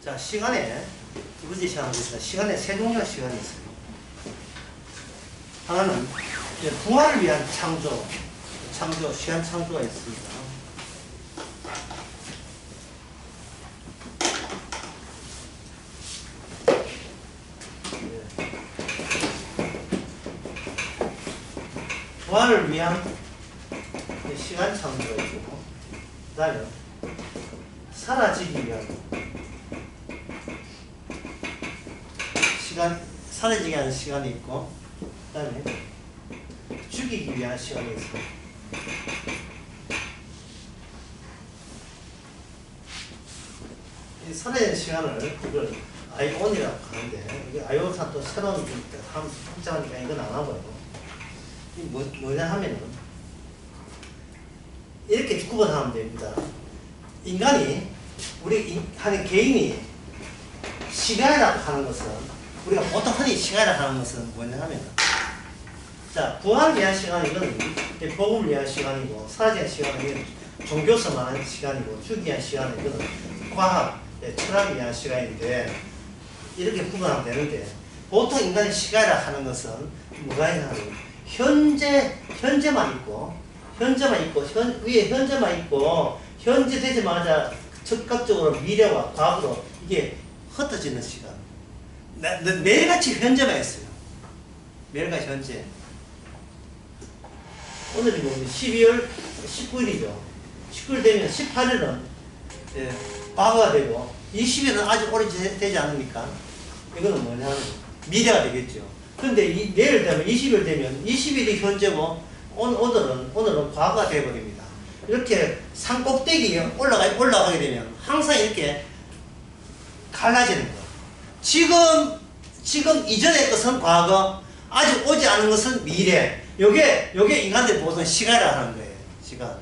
자, 시간에 두 번째 시간이 있습니다. 시간에 세 종류의 시간이 있어요. 하나는 이제 부활을 위한 창조, 시간 창조가 있습니다. 부활을 위한 시간 창조가 있고, 그 다음에 사라지기 위한 사라지기 위한 시간이 있고, 그 다음에 죽이기 위한 시간이 있어요. 이 사라지는 시간을 이걸 아이온이라고 하는데, 이게 아이온사 또 새로운 확장하니까 이건 안 하고요. 뭐냐 하면은 이렇게 구분하면 됩니다. 인간이 하는 개인이 시간이라고 하는 것은, 우리가 보통 흔히 시간이라고 하는 것은 뭐냐 하면, 자, 부활을 위한 시간은 이건 복음을 위한 시간이고, 사라지는 시간은 종교서 말하는 시간이고, 죽이기 위한 시간은 이거는 과학, 철학을 위한 시간인데, 이렇게 구분하면 되는데, 보통 인간이 시간이라고 하는 것은 뭐가 있냐면 현재만 있고, 위에 현재만 있고, 현재 되자마자 즉각적으로 미래와 과거로 이게 흩어지는 시간. 매일같이 현재만 있어요. 매일같이 현재. 오늘이 뭐 12월 19일이죠. 19일 되면 18일은 과거가 되고, 20일은 아직 오래되지 않으니까, 이거는 뭐냐면 미래가 되겠죠. 근데 내일 되면 20일 되면 20일이 현재고, 오늘은 과거가 되어버립니다. 이렇게 산 꼭대기에 올라가게 되면 항상 이렇게 갈라지는 거예요. 지금 이전의 것은 과거, 아직 오지 않은 것은 미래. 요게 인간들이 보통 시간이라 하는 거예요. 시간.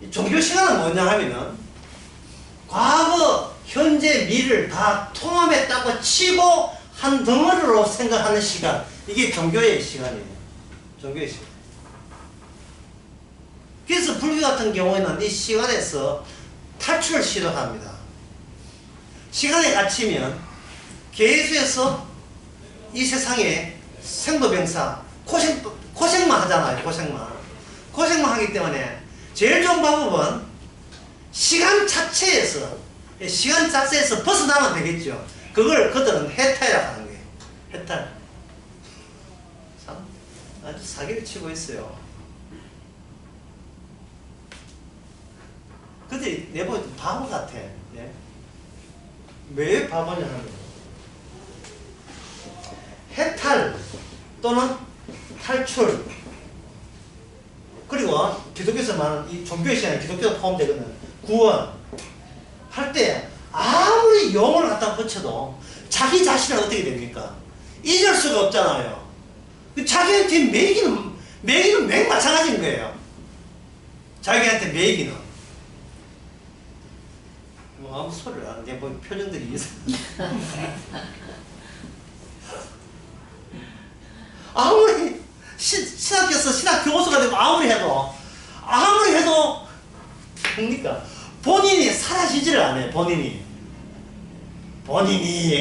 이 종교 시간은 뭐냐 하면은, 과거, 현재, 미래를 다 통합했다고 치고 한 덩어리로 생각하는 시간. 이게 종교의 시간이에요. 종교의 시간. 그래서 불교 같은 경우에는 이 시간에서 탈출을 시도합니다. 시간에 갇히면 계속해서 이 세상에 생로병사, 고생만 하잖아요. 고생만 하기 때문에 제일 좋은 방법은 시간 자체에서 벗어나면 되겠죠. 그들은 해탈이라고 하는 거예요. 해탈. 참, 아주 사기를 치고 있어요. 근데 내보면 바보 같아. 예? 왜 바보냐 하면, 해탈 또는 탈출, 그리고 기독교에서 말하는 이 종교의 시간에 기독교도 포함되거든. 구원 할 때 아무리 용어를 갖다 붙여도 자기 자신은 어떻게 됩니까? 잊을 수가 없잖아요. 자기한테 매기는 맹 마찬가지인 거예요. 자기한테 매기는. 아무 소리를 안 해. 뭐 표정들이 아무리 신학 교수가 되고 아무리 해도 뭡니까? 본인이 사라지지를 않아요. 본인이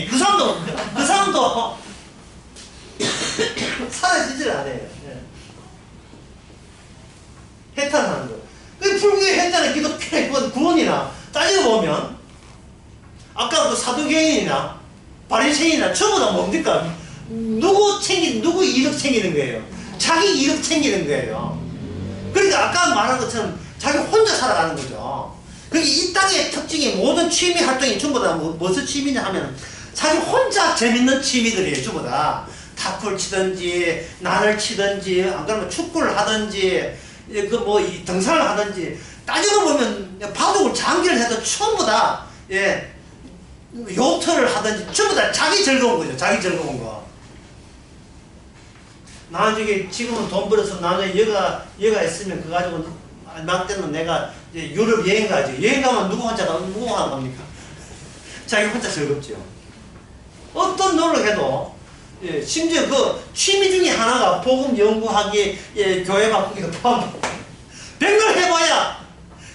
그 사람도 사라지지를 않아요. 예. 해탈하는 거. 그 불교의 해탈은 기독교의 구원이나 따지고 보면, 아까 그 사도개인이나 바리새인이나 전부 다 뭡니까? 누구 이득 챙기는 거예요? 자기 이득 챙기는 거예요. 그러니까 아까 말한 것처럼 자기 혼자 살아가는 거죠. 그게 이 땅의 특징이, 모든 취미 활동이 전부 다 무슨 취미냐 하면 자기 혼자 재밌는 취미들이에요. 전부 다 탁구를 치든지 난을 치든지, 안 그러면 축구를 하든지, 이 등산을 하든지, 따지고 보면 바둑을 장기를 해도 전부 다 요트를 하든지 전부 다 자기 즐거운 거죠. 자기 즐거운 거. 나중에 지금은 돈 벌어서 나중에 여가 있으면 그거 가지고 막 때는 내가 이제 유럽 여행 가지. 여행 가면 누구 혼자 갑니까? 자기 혼자 즐겁죠. 어떤 노력해도, 심지어 그 취미 중에 하나가 복음 연구하기, 교회 바꾸기도 포함. 100년 해봐야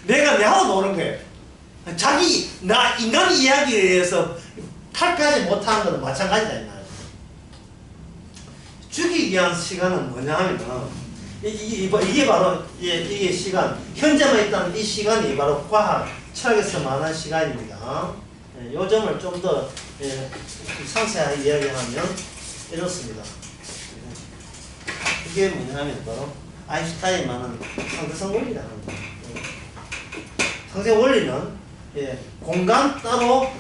내가 내하고 노는 거예요. 인간 이야기에 의해서 탈피하지 못하는 것은 마찬가지다, 이 말이야. 죽이기 위한 시간은 뭐냐 하면, 이게 바로, 이게 시간, 현재만 있다는 이 시간이 바로 과학, 철학에서 말하는 시간입니다. 요 점을 좀 더 상세하게 이야기하면 이렇습니다. 이게 뭐냐면 바로 아인슈타인이 말하는 상대성 원리라는 거예요. 상대성 원리는 공간 따로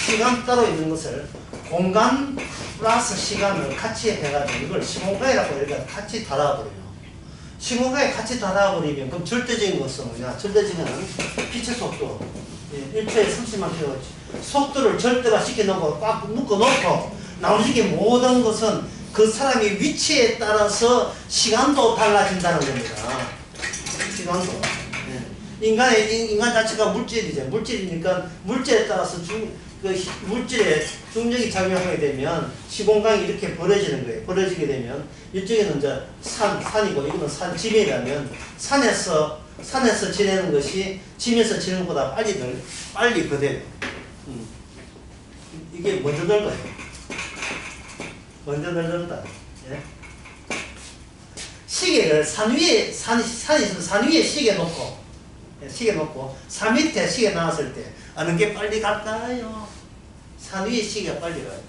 시간 따로 있는 것을 공간 플러스 시간을 같이 해가지고 이걸 시공간이라고 이렇게 같이 달아버려요. 시공간에 같이 달아버리면 그럼 절대적인 것은 뭐냐? 절대적인 빛의 속도 1초에 30만 km 속도를 절대화 시켜놓고 꽉 묶어놓고 나머지 모든 것은 그 사람의 위치에 따라서 시간도 달라진다는 겁니다. 시간도. 인간 자체가 물질이죠. 물질이니까 물질에 따라서 물질에 중력이 작용하게 되면 시공간이 이렇게 벌어지는 거예요. 벌어지게 되면 이쪽에는 이제 산이고 이거는 지면이라면 산에서 지내는 것이 지면에서 지내는 것보다 빨리 거대요. 이게 먼저 늙어요. 먼저 늙는다. 예? 시계를 산이 있으면 산 위에 시계 놓고 산 밑에 시계 나왔을 때 어느 게 빨리 갈까요? 산 위에 시계가 빨리 가요.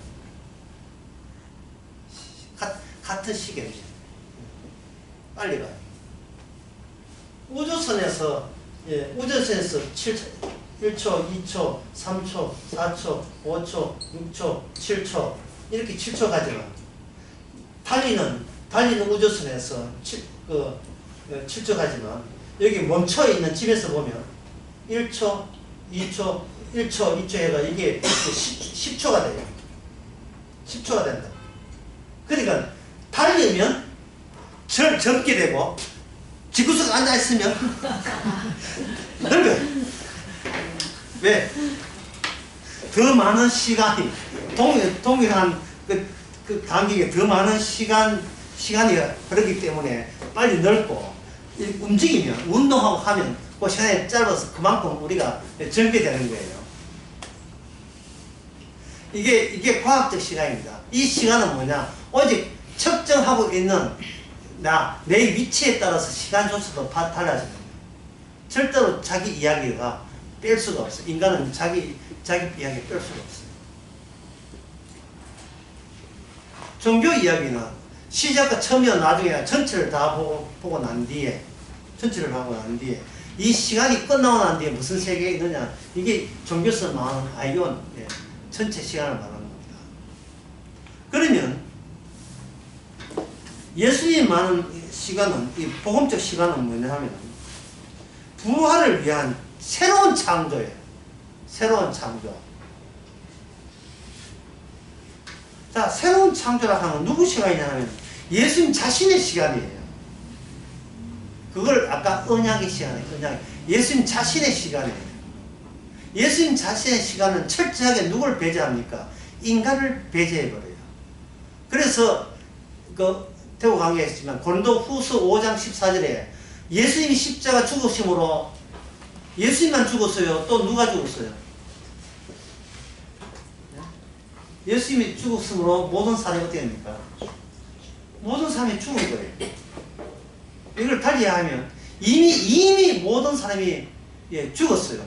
같은 시계입니다. 빨리 가요. 우주선에서 1초, 2초, 3초, 4초, 5초, 6초, 7초 이렇게 7초 가지만 달리는 우주선에서 7초 가지만 여기 멈춰있는 집에서 보면 1초, 2초, 1초, 2초 해가 이게 10초가 돼요. 10초가 된다. 그러니까 달리면 젊게 되고 지구석에 앉아있으면 늙어요. 왜? 더 많은 시간이 동일한 그 간격에 더 많은 시간이 흐르기 때문에 빨리 늙고 움직이면 운동하고 하면 그 시간이 짧아서 그만큼 우리가 젊게 되는 거예요. 이게 과학적 시간입니다. 이 시간은 뭐냐? 오직 측정하고 있는 내 위치에 따라서 시간 조차도 달라지는 거예요. 절대로 자기 이야기가 뺄 수가 없어요. 인간은 자기 이야기 뺄 수가 없어요. 종교 이야기는 시작과 처음이나 나중에 전체를 다 보고 난 뒤에 이 시간이 끝나고 난 뒤에 무슨 세계에 있느냐, 이게 종교에서 말하는 아이온 전체 시간을 말하는 겁니다. 그러면 예수님이 말하는 시간은, 이 복음적 시간은 뭐냐 하면 부활을 위한 새로운 창조예요. 새로운 창조. 자, 새로운 창조라 하는 누구 시간이냐 하면 예수님 자신의 시간이에요. 그걸 아까 언약의 시간이에요. 예수님 자신의 시간이에요. 예수님 자신의 시간은 철저하게 누굴 배제합니까? 인간을 배제해버려요. 그래서 태우 강의에 했지만 고린도 후서 5장 14절에 예수님이 십자가 죽으심으로 예수님만 죽었어요? 또 누가 죽었어요? 예수님이 죽었으므로 모든 사람이 어떻게 됩니까? 모든 사람이 죽은 거예요. 이걸 달리하면 이미 모든 사람이 죽었어요.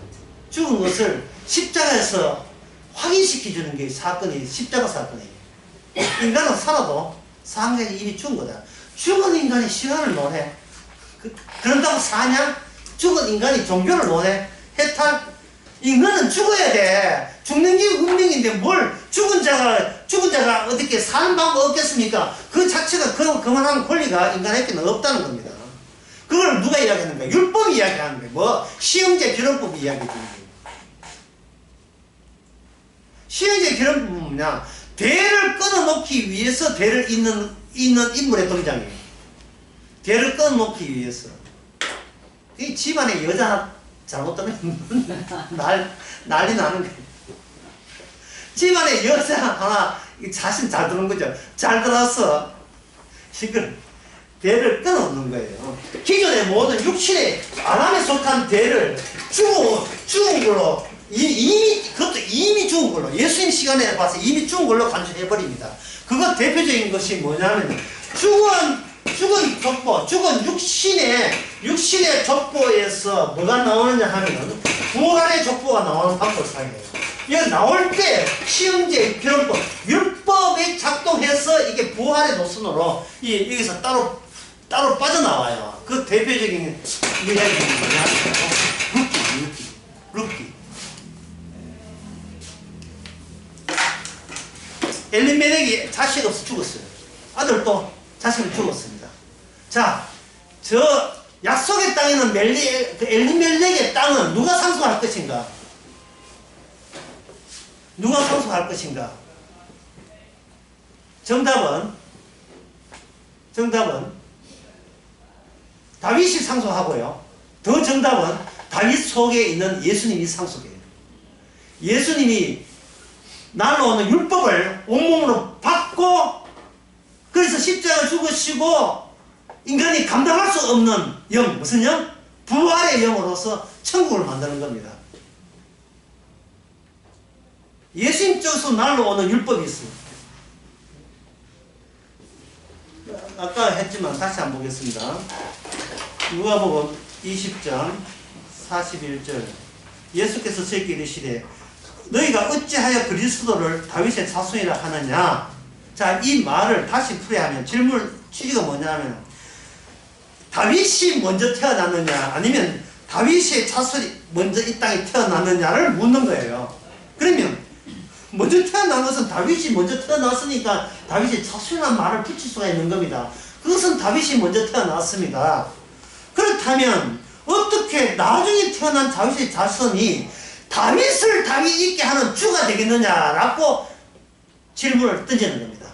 죽은 것을 십자가에서 확인시켜주는 게 십자가 사건이에요. 인간은 살아도 상대가 이미 죽은 거다. 죽은 인간이 시간을 논해. 그런다고 사냐? 죽은 인간이 종교를 논해. 해탈? 인간은 죽어야 돼. 죽는 게 운명인데 뭘 죽은 자가 어떻게 사는 방법 없겠습니까? 그 자체가 그만한 권리가 인간에게는 없다는 겁니다. 그걸 누가 이야기하는 거야? 율법이 이야기하는 거야. 뭐 시형제 결혼법이 이야기하는 거야. 시형제 결혼법은 뭐냐? 대를 끊어놓기 위해서 대를 잇는 인물의 등장이에요. 대를 끊어놓기 위해서. 이 집안에 여자 잘못되면 난리 나는 거예요. 집안에 여자 하나 자신 잘 드는 거죠. 잘 들어서 이걸 대를 끊어놓는 거예요. 기존의 모든 육신의 아담에 속한 대를 죽은 걸로 그것도 이미 죽은 걸로 예수님 시간에 봐서 이미 죽은 걸로 간주해버립니다. 그거 대표적인 것이 뭐냐면 죽은 족보, 죽은 육신의 족보에서 뭐가 나오느냐 하면 부활의 족보가 나오는 방법을 사용해요. 이거 나올 때 시험제 변법, 율법이 작동해서 이게 부활의 노선으로 여기서 따로 빠져나와요. 그 대표적인 이야기는 뭐냐면 룻기. 엘리멜렉이 자식 없어 죽었어요. 아들도 자식을 죽었습니다. 자, 저 약속의 땅에는 엘리멜렉의 땅은 누가 상속할 것인가? 누가 상속할 것인가? 정답은 다윗이 상속하고요. 더 정답은 다윗 속에 있는 예수님이 상속해요. 예수님이 날아오는 율법을 온몸으로 받고 그래서 십자가 죽으시고 인간이 감당할 수 없는 영, 무슨 영? 부활의 영으로서 천국을 만드는 겁니다. 예수님 쪽에서 날아오는 율법이 있습니다. 아까 했지만 다시 한번 보겠습니다. 누가복음 20장 41절 예수께서 저에게 이르시되 너희가 어찌하여 그리스도를 다윗의 자손이라 하느냐. 자, 이 말을 다시 풀이하면 질문 취지가 뭐냐면 다윗이 먼저 태어났느냐 아니면 다윗의 자손이 먼저 이 땅에 태어났느냐를 묻는 거예요. 그러면 먼저 태어난 것은 다윗이 먼저 태어났으니까 다윗의 자손이라는 말을 붙일 수가 있는 겁니다. 그것은 다윗이 먼저 태어났습니다. 그렇다면 어떻게 나중에 태어난 다윗의 자손이 다윗을 다윗 있게 하는 주가 되겠느냐라고 질문을 던지는 겁니다.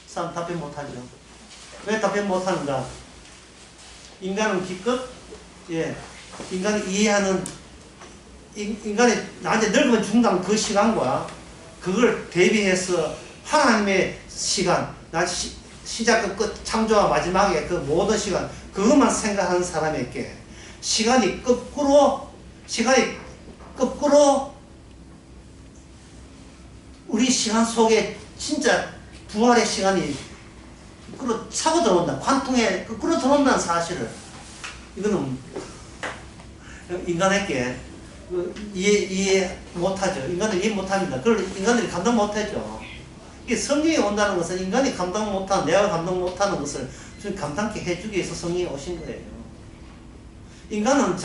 사람 답변 못하죠. 왜 답변 못하는가? 인간은 기껏 인간이 이해하는 인간이 나한테 늙으면 죽는다는 그 시간과 그걸 대비해서 하나님의 시간, 시작과 끝, 창조와 마지막에 그 모든 시간 그것만 생각하는 사람에게 시간이 거꾸로 우리 시간 속에 진짜 부활의 시간이 거꾸로 차고 들어온다. 관통에 거꾸로 들어온다는 사실을 이거는 인간에게 이해 못하죠. 인간들이 이해 못합니다. 그걸 인간들이 감당 못하죠. 이게 성령이 온다는 것은 인간이 감당 못하는, 내가 감당 못하는 것을 좀 감당케 해주기 위해서 성령이 오신 거예요. 인간은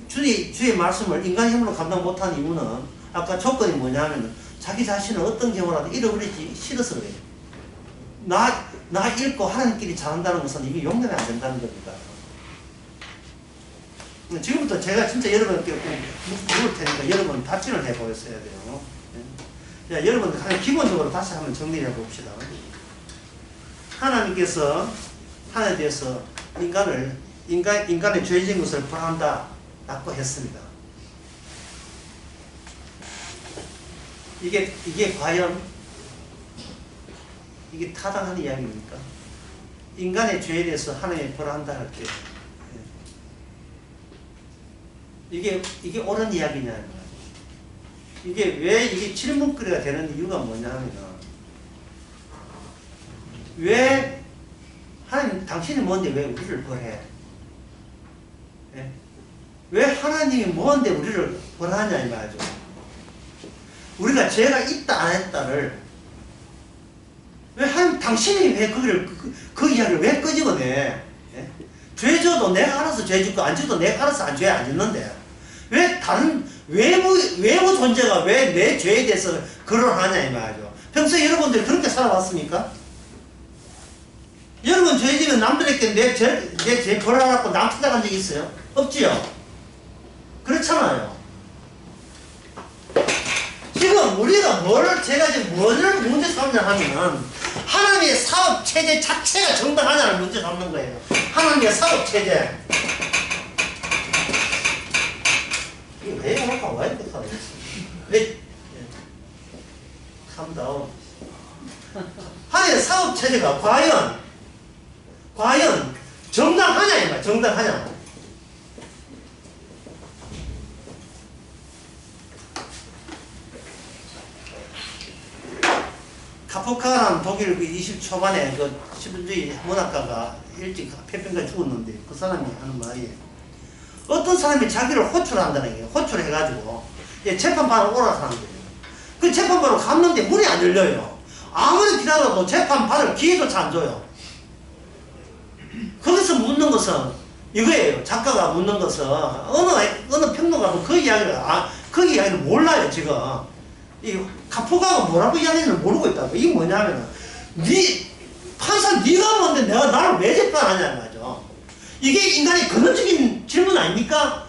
주의 말씀을 인간 힘으로 감당 못하는 이유는 아까 조건이 뭐냐면 자기 자신을 어떤 경우라도 잃어버리기 싫어서 그래요. 나 잃고 하나님끼리 잘한다는 것은 이게 용납이 안 된다는 겁니다. 지금부터 제가 진짜 여러분께 물을 테니까 여러분 답변을 해보셔야 돼요. 자, 여러분 그냥 기본적으로 다시 한번 정리해 봅시다. 하나님께서 하나님에 대해서 인간의 죄진 것을 벌한다 라고 했습니다. 이게 과연 이게 타당한 이야기입니까? 인간의 죄에 대해서 하나님이 벌한다 할 때 이게 옳은 이야기냐? 이게 왜 이게 질문거리가 되는 이유가 뭐냐 하면 왜 하나님 당신이 뭔데 왜 우리를 벌해? 예? 왜 하나님이 뭔데 우리를 벌하냐 이 말이죠. 우리가 죄가 있다 안 했다를 왜 하나님 당신이 왜 그 이야기를 왜 끄집어내? 예? 죄 져도 내가 알아서 죄 짓고 안 져도 내가 알아서 죄 안 짓는데 왜 다른 외부 존재가 왜 내 죄에 대해서 거론하냐 이 말이죠. 평소에 여러분들 그렇게 살아왔습니까? 여러분 죄 지면 남들에게 내 죄 벌하라고 남 찾아간 적 있어요? 없지요? 그렇잖아요. 지금 우리가 제가 지금 뭐를 문제 삼냐 하면은 하나님의 사업 체제 자체가 정당하냐를 문제 삼는 거예요. 하나님의 사업 체제. 이게 왜 이럴까? 왜 이렇게 살아있어? 왜? calm down. 문제가 과연 정당하냐 이 말. 정당하냐. 카프카라는 독일 그 20 초반에 그 시분주의 문학가가 일찍 폐병까지 죽었는데 그 사람이 하는 말이에요. 어떤 사람이 자기를 호출한다는 거예요. 호출해가지고 재판반을 오라고 하는 거예요. 그 재판반을 갔는데 문이 안 열려요. 아무리 기다려도 재판반을 기회조차 안 줘요. 거기서 묻는 것은 이거예요. 작가가 묻는 것은 어느 평론가도 그 이야기를 몰라요 지금. 이 카프카가 뭐라고 이야기하는지 모르고 있다고. 이게 뭐냐면은 판사 네가 뭔데 내가 나를 왜 재판하냐 말이죠. 이게 인간의 근원적인 질문 아닙니까?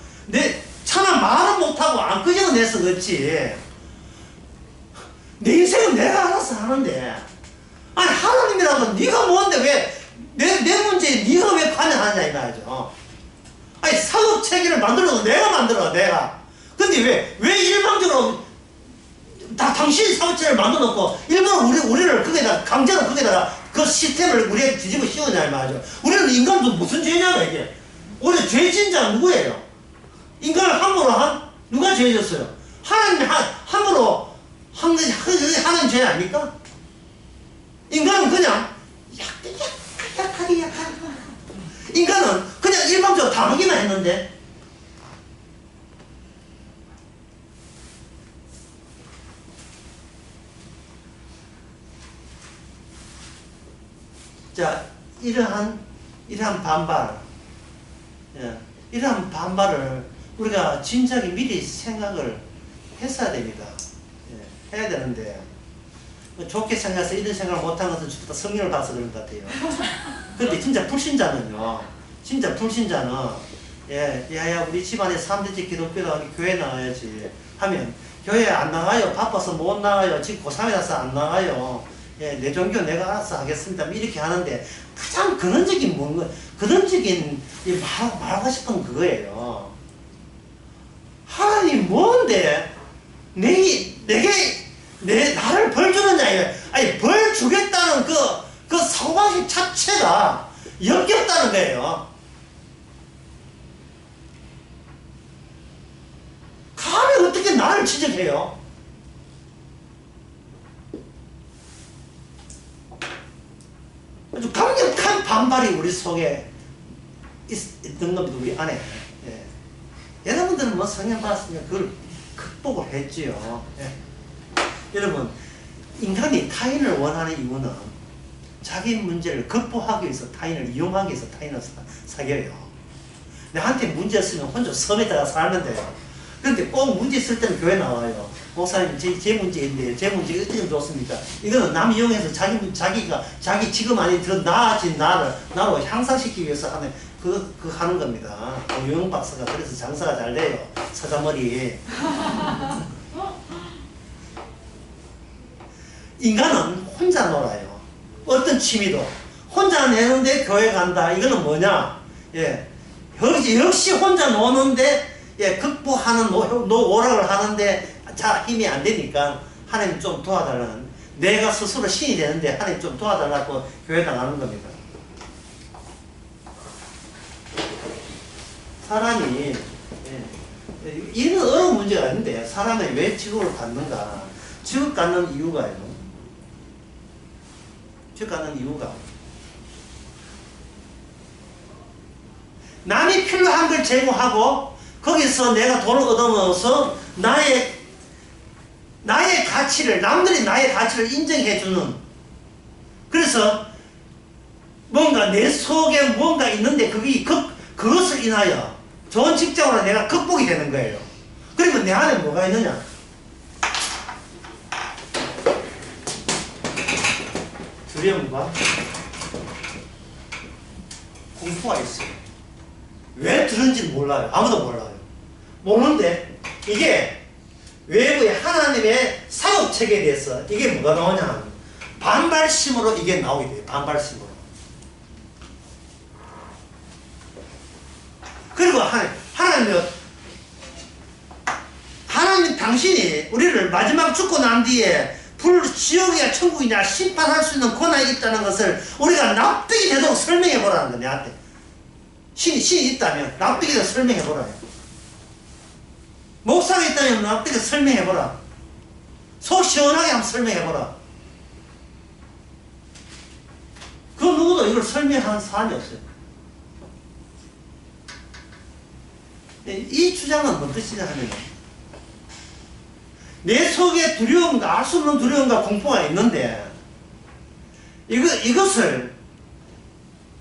차마 말은 못하고 안 끄집어내서 그렇지. 내 인생은 내가 알아서 하는데 아니 하나님이라도 네가 뭔데 왜 내 문제에 네가 왜 관여하냐 이 말이죠. 아니 사법 체계를 만들어도 내가 만들어 내가. 근데 왜 일방적으로 다 당신이 사업체를 만들어 놓고 일부러 우리를 거기다가 강제로 거기다가 그 시스템을 우리에게 뒤집어 씌우냐 이 말이죠. 우리는 인간도 무슨 죄냐고 이게. 우리 죄진 자는 누구예요? 인간을 함부로 누가 죄졌어요? 하나님이 함부로 한 것이 하나님 죄 아닙니까? 인간은 그냥 약하게 인간은 그냥 일방적으로 당하기만 했는데 자, 이러한 반발, 이러한 반발을 우리가 진작에 미리 생각을 했어야 됩니다. 해야 되는데, 좋게 생각해서 이런 생각을 못한 것은 주로 성경을 봐서 그런 것 같아요. 그런데 진짜 불신자는, 야야, 우리 집안에 3대째 기독교다, 교회 나가야지. 하면, 교회 안 나가요. 바빠서 못 나가요. 지금 고3이라서 안 나가요. 내 종교 내가 알아서 하겠습니다. 이렇게 하는데 가장 근원적인 말하고 싶은 그거예요. 하나님 뭔데 나를 벌 주느냐. 아니 벌 주겠다는 그 사고방식 자체가 역겹다는 거예요. 감히 어떻게 나를 지적해요? 아주 강력한 반발이 우리 속에 있던 겁니다. 우리 안에. 여러분들은 뭐 성령 받았으면 그걸 극복을 했지요. 여러분, 인간이 타인을 원하는 이유는 자기 문제를 극복하기 위해서 타인을 이용하기 위해서 타인을 사귀어요. 나한테 문제 있으면 혼자 섬에다가 살는데요. 그런데 꼭 문제 있을 때는 교회 나와요. 목사님, 제 문제인데, 제 문제가 어떻게 하면 좋습니까? 이거는 남 이용해서 자기 지금 아닌 더 나아진 나로 향상시키기 위해서 하는 겁니다. 유영 박사가 그래서 장사가 잘 돼요. 사자머리. 인간은 혼자 놀아요. 어떤 취미도. 혼자 내는데 교회 간다. 이거는 뭐냐? 역시 혼자 노는데, 극복하는 오락을 하는데, 힘이 안 되니까 하나님 좀 도와달라는, 내가 스스로 신이 되는데 하나님 좀 도와달라고 교회 나가는 겁니다. 사람이, 이는 어려운 문제가 아닌데, 사람이 왜 지옥을 갖는가? 지옥 갖는 이유가요. 지옥 갖는 이유가, 남이 필요한 걸 제공하고, 거기서 내가 돈을 얻어먹어서 나의 가치를, 남들이 나의 가치를 인정해주는, 그래서 뭔가 내 속에 뭔가 있는데 그것을 인하여 좋은 직장으로 내가 극복이 되는 거예요. 그러면 내 안에 뭐가 있느냐? 두려움과 공포가 있어요. 왜 들은지는 몰라요. 아무도 몰라요. 모르는데 이게 외부의 하나님의 사업체계에 대해서 이게 뭐가 나오냐? 반발심으로 이게 나오게 돼요. 반발심으로. 그리고 하나님 당신이 우리를 마지막 죽고 난 뒤에 지옥이냐 천국이냐 심판할 수 있는 권한이 있다는 것을 우리가 납득이 되도록 설명해 보라는 거야. 내한테 신이 있다면 납득이 되도록 설명해 보라요. 목사가 있다면 납득이 설명해 보라. 속 시원하게 한번 설명해 보라. 그 누구도 이걸 설명하는 사람이 없어요. 이 주장은 뭔 뜻이냐 하면 내 속에 두려움과 알 수 없는 두려움과 공포가 있는데 이것을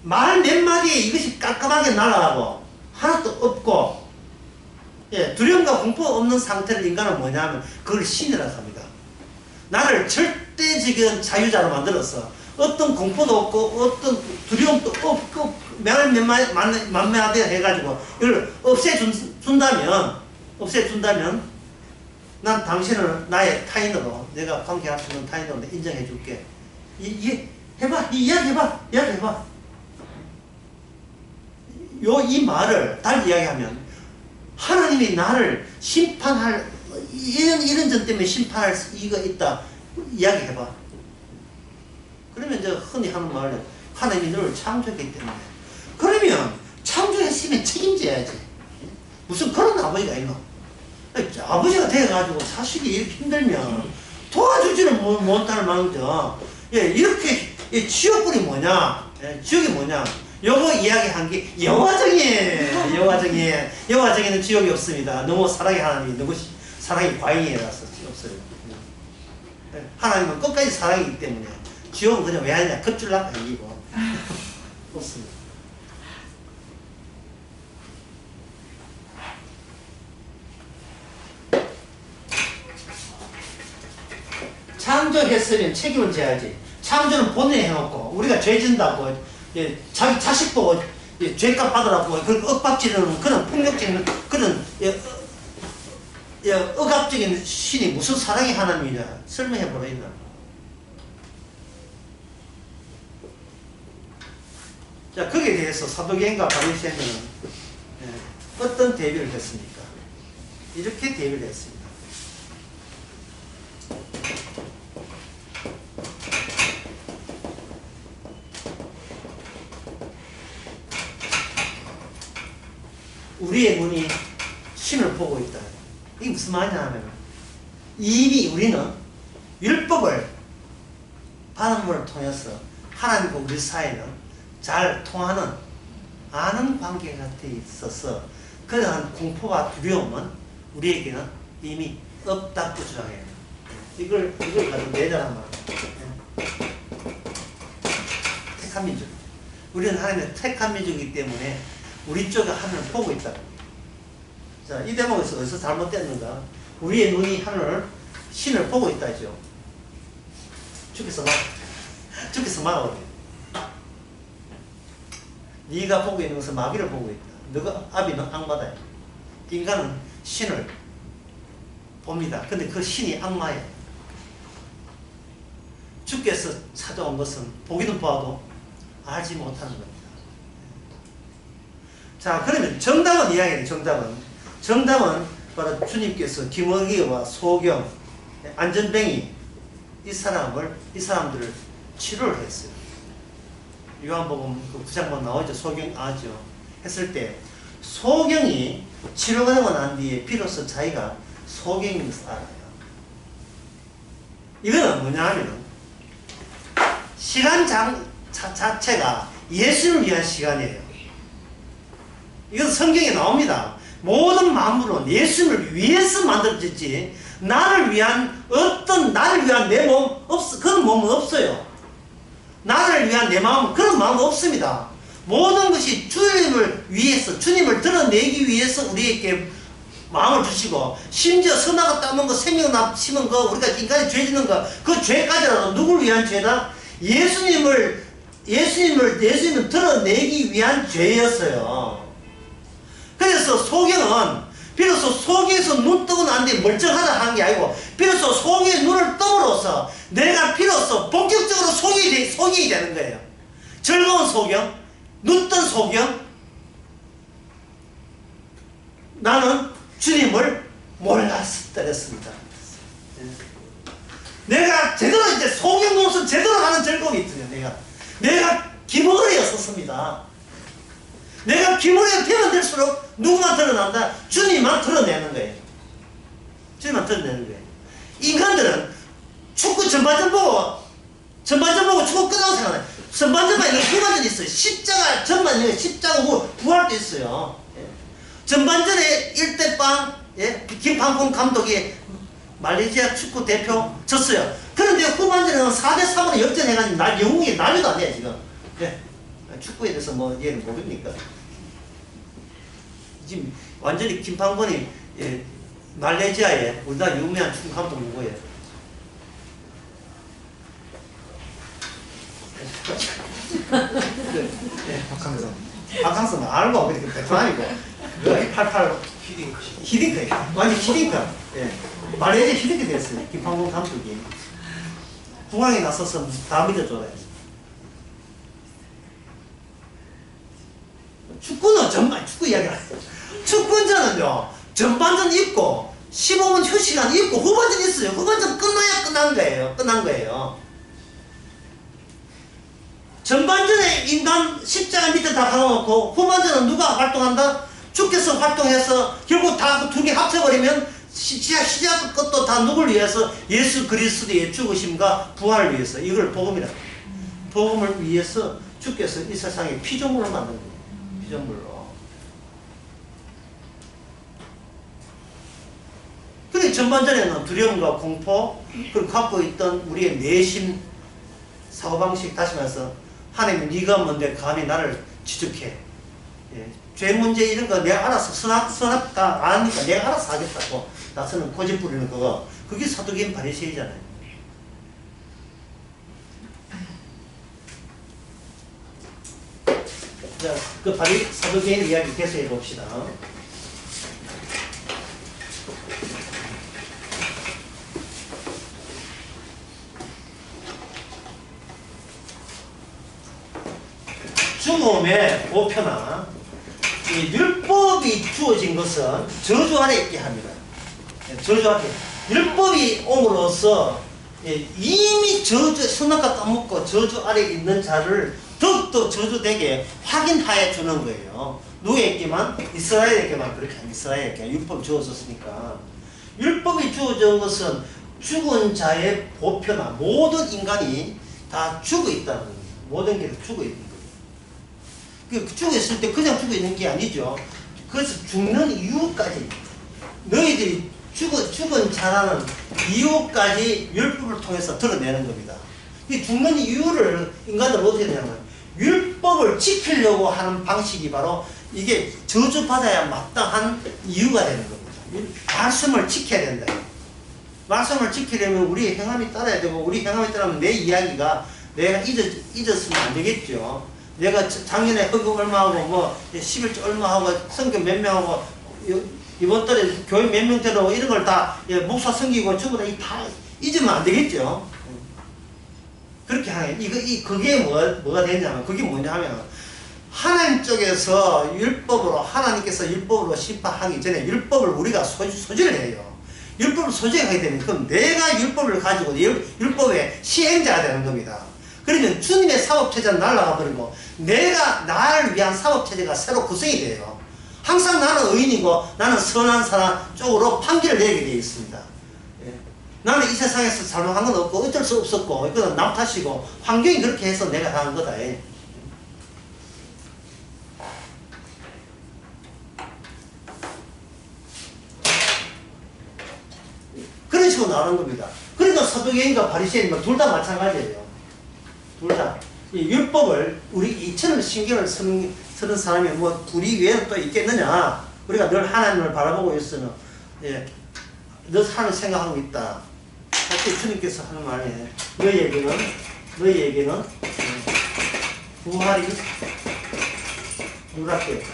말 몇 마디에 이것이 깔끔하게 날아가고 하나도 없고 두려움과 공포 없는 상태를 인간은 뭐냐면 그걸 신이라고 합니다. 나를 절대적인 자유자로 만들어서 어떤 공포도 없고 어떤 두려움도 없고 말 몇 마디 해가지고 이걸 없애준다면 난 당신을 나의 타인으로 내가 관계할 수 있는 타인으로 인정해 줄게. 해봐. 이야기해봐. 이 말을 달리 이야기하면 하나님이 나를 심판할 이런 점 때문에 심판할 이유가 있다. 이야기해봐. 그러면 이제 흔히 하는 말은 하나님이 너를 창조했기 때문에. 그러면 창조했으면 책임져야지. 무슨 그런 아버지가 있노? 아버지가 돼가지고 자식이 이렇게 힘들면 도와주지는 못할 망정. 이렇게 지옥불이 뭐냐? 지옥이 뭐냐? 요거 이야기한 게 여화정이에요. 여화정에는 지옥이 없습니다. 너무 사랑의 하나님이 너무 사랑이 과잉이라서 없어요. 하나님은 끝까지 사랑이기 때문에 지옥은 그냥 왜 하냐? 급줄락 아니고 없습니다. 창조했으면 책임을 져야지. 창조는 본인이 해놓고 우리가 죄 진다고 자기 자식 보고 죄값 받으라고 그렇게 윽박지르는 그런 폭력적인 그런 억압적인 신이 무슨 사랑의 하나님이냐 설명해보라. 있나? 자, 거기에 대해서 사도행과 바리새인은 어떤 대비를 했습니까? 이렇게 대비를 했습니다. 우리의 눈이 신을 보고 있다. 이게 무슨 말이냐 하면 이미 우리는 율법을 받음을 통해서 하나님과 우리 사이는 잘 통하는 아는 관계가 돼 있어서 그러한 공포와 두려움은 우리에게는 이미 없다고 주장해요. 이걸 가지고 내자란 말이에요. 택한 민족. 우리는 하나님의 택한 민족이기 때문에 우리 쪽에 하늘을 보고 있다. 자, 이 대목에서 어디서 잘못됐는가? 우리의 눈이 하늘을, 신을 보고 있다죠. 주께서 말하거든요. 네가 보고 있는 것은 마귀를 보고 있다. 너가 아비는 악마다. 인간은 신을 봅니다. 근데 그 신이 악마예요. 주께서 찾아온 것은 보기는 봐도 알지 못하는 겁니다. 자, 그러면 정답은 이야기예요. 정답은 바로 주님께서 김어기와 소경, 안전뱅이 이 사람들을 치료를 했어요. 요한복음 그 9장만 나오죠. 소경 아죠. 했을 때 소경이 치료가 되고 난 뒤에 비로소 자기가 소경인 것을 알아요. 이거는 뭐냐 하면 시간 자체가 예수를 위한 시간이에요. 이건 성경에 나옵니다. 모든 만물은 예수를 위해서 만들어졌지 나를 위한 내 몸 그런 몸은 없어요. 나를 위한 내 마음 그런 마음은 없습니다. 모든 것이 주님을 위해서 주님을 드러내기 위해서 우리에게 마음을 주시고 심지어 선악을 따먹은 거 생명 심은 거 우리가 인간이 죄 짓는 거 그 죄까지라도 누구를 위한 죄다? 예수님을 드러내기 위한 죄였어요. 그래서 소경은 비로소 소경에서 눈 뜨고 난 뒤에 멀쩡하다 하는 게 아니고 비로소 소경의 눈을 뜸으로써 내가 비로소 본격적으로 소경이 되는 거예요. 즐거운 소경, 눈 뜬 소경. 나는 주님을 몰랐습니다. 내가 제대로 이제 소경노릇을 제대로 하는 즐거움이 있어요. 내가 기모리였었습니다. 내가 기모리가 되면 될수록 누구만 드러난다? 주님만 드러내는 거예요. 주님만 드러내는 거예요. 인간들은 축구 전반전 보고 축구 끝나고 생각해요. 전반전만 있는 후반전이 있어요. 십자가 전반 있는 십자가 후 부활도 있어요. 예. 전반전에 1대0 예? 김판곤 감독이 말레이시아 축구 대표 졌어요. 그런데 후반전에는 4대3으로 역전해가지고 영웅이 난리도 안 돼요 지금. 예. 축구에 대해서 뭐 얘는 모릅니까? 지금 완전히 김판곤이 예, 말레이시아에 우리나라 유명한 축구 감독 누구예요? 네, 박항서 알고 그렇게 베트남이고 그 88 히딩크 완전 히딩크 예. 말레이시아 히딩크 됐어요. 김판곤 감독이 중앙에 나서서 다 믿어줘요. 축구는 전반 축구 이야기를 해요. 축구전은요 전반전 있고 15분 휴식시간 있고 후반전 있어요. 후반전 끝나야 끝난 거예요. 전반전에 인간 십자가 밑에 다 박아놓고 후반전은 누가 활동한다? 주께서 활동해서 결국 다 두 개 합쳐버리면 시작 끝도 다 누굴 위해서? 예수 그리스도의 죽으심과 부활을 위해서. 이걸 복음이라. 복음을 위해서 주께서 이 세상에 피조물을 만든 거예요. 피조물로. 그래 전반전에는 두려움과 공포 그리고 갖고 있던 우리의 내심 사고방식 다시 말해서 하나님 네가 뭔데 감히 나를 지적해. 예. 죄 문제 이런 거 내가 알아서 선악 다 아니까 내가 알아서 하겠다고 나서는 고집 부리는 그거 그게 사도계인 바리새이잖아요. 자, 그 사도계인 이야기 계속해 봅시다. 죽음의 보편화 이 율법이 주어진 것은 저주 아래 있게 합니다. 저주 아래 율법이 옴으로써 이미 선악과 까먹고 저주 아래 있는 자를 더욱더 저주되게 확인하여 주는 거예요. 누구에게만? 이스라엘에게만 그렇게 이스라엘에게 율법이 주어졌으니까 율법이 주어진 것은 죽은 자의 보편화 모든 인간이 다 죽어 있다는 거예요. 모든 게 죽어 있는 거예요. 죽어 있을 때 그냥 죽어 있는 게 아니죠. 그래서 죽는 이유까지 너희들이 죽은 자라는 이유까지 율법을 통해서 드러내는 겁니다. 이 죽는 이유를 인간들 어떻게 되냐면 율법을 지키려고 하는 방식이 바로 이게 저주받아야 마땅한 이유가 되는 겁니다. 말씀을 지켜야 된다. 말씀을 지키려면 우리의 행함이 따라야 되고 우리 행함이 따르면 내 이야기가 내가 잊었으면 안 되겠죠. 내가 작년에 헌금 얼마 하고 뭐 11조 얼마 하고 성경 몇 명 하고 이번 달에 교회 몇 명 들어오고 이런 걸 다 목사 섬기고 전부 다 잊으면 안 되겠죠. 그렇게 하는 그게 뭐가 되냐면 그게 뭐냐 하면 하나님 쪽에서 율법으로 하나님께서 율법으로 심판하기 전에 율법을 우리가 소지를 해요. 율법을 소지하게 되면 그럼 내가 율법을 가지고 율법의 시행자가 되는 겁니다. 그러면 주님의 사법체제는 날아가 버리고 내가 나를 위한 사법체제가 새로 구성이 돼요. 항상 나는 의인이고 나는 선한 사람 쪽으로 판결을 내게 되어 있습니다. 예. 나는 이 세상에서 잘못한 건 없고 어쩔 수 없었고 이거는 남 탓이고 환경이 그렇게 해서 내가 당한 거다. 예. 그런 식으로 나오는 겁니다. 그러니까 사도계인과 바리새인 둘 다 마찬가지예요. 둘 다. 이 율법을 우리 이처럼 신경을 쓰는 사람이 뭐 우리 외에는 또 있겠느냐. 우리가 늘 하나님을 바라보고 있으면 예, 늘 하나님 생각하고 있다. 사실 주님께서 하는 말이에요. 너희에게는 부활이 누락되었다.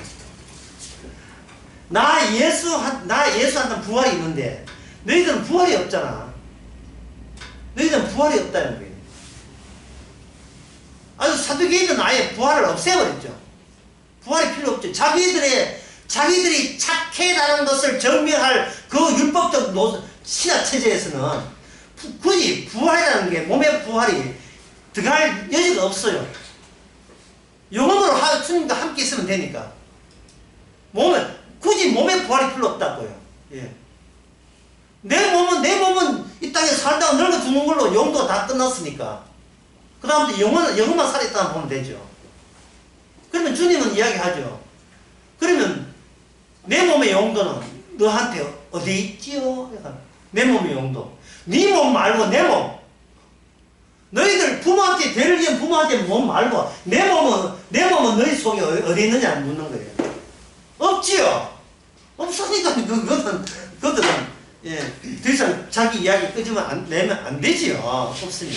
나 예수한테는 부활이 있는데 너희들은 부활이 없잖아. 너희들은 부활이 없다는 거예요. 아주 사두개인은 아예 부활을 없애버렸죠. 부활이 필요 없죠. 자기들이 착해라는 것을 증명할 그 율법적 신학 체제에서는 굳이 부활이라는 게 몸의 부활이 들어갈 여지가 없어요. 영혼으로 주님과 함께 있으면 되니까. 굳이 몸의 부활이 필요 없다고요. 예. 내 몸은 이 땅에 살다가 늙어 죽는 걸로 영도 다 끝났으니까. 그 다음부터 영혼만 살아있다고 보면 되죠. 그러면 주님은 이야기하죠. 그러면 내 몸의 영도는 너한테 어디 있지요? 내 몸의 영도. 네 몸 말고 내 몸. 너희들 부모한테 대를 이은 부모한테 몸 말고 내 몸은 너희 속에 어디 있느냐 묻는 거예요. 없지요. 없으니까 그것들은 예, 더 이상 자기 이야기 내면 안 되지요. 없으면.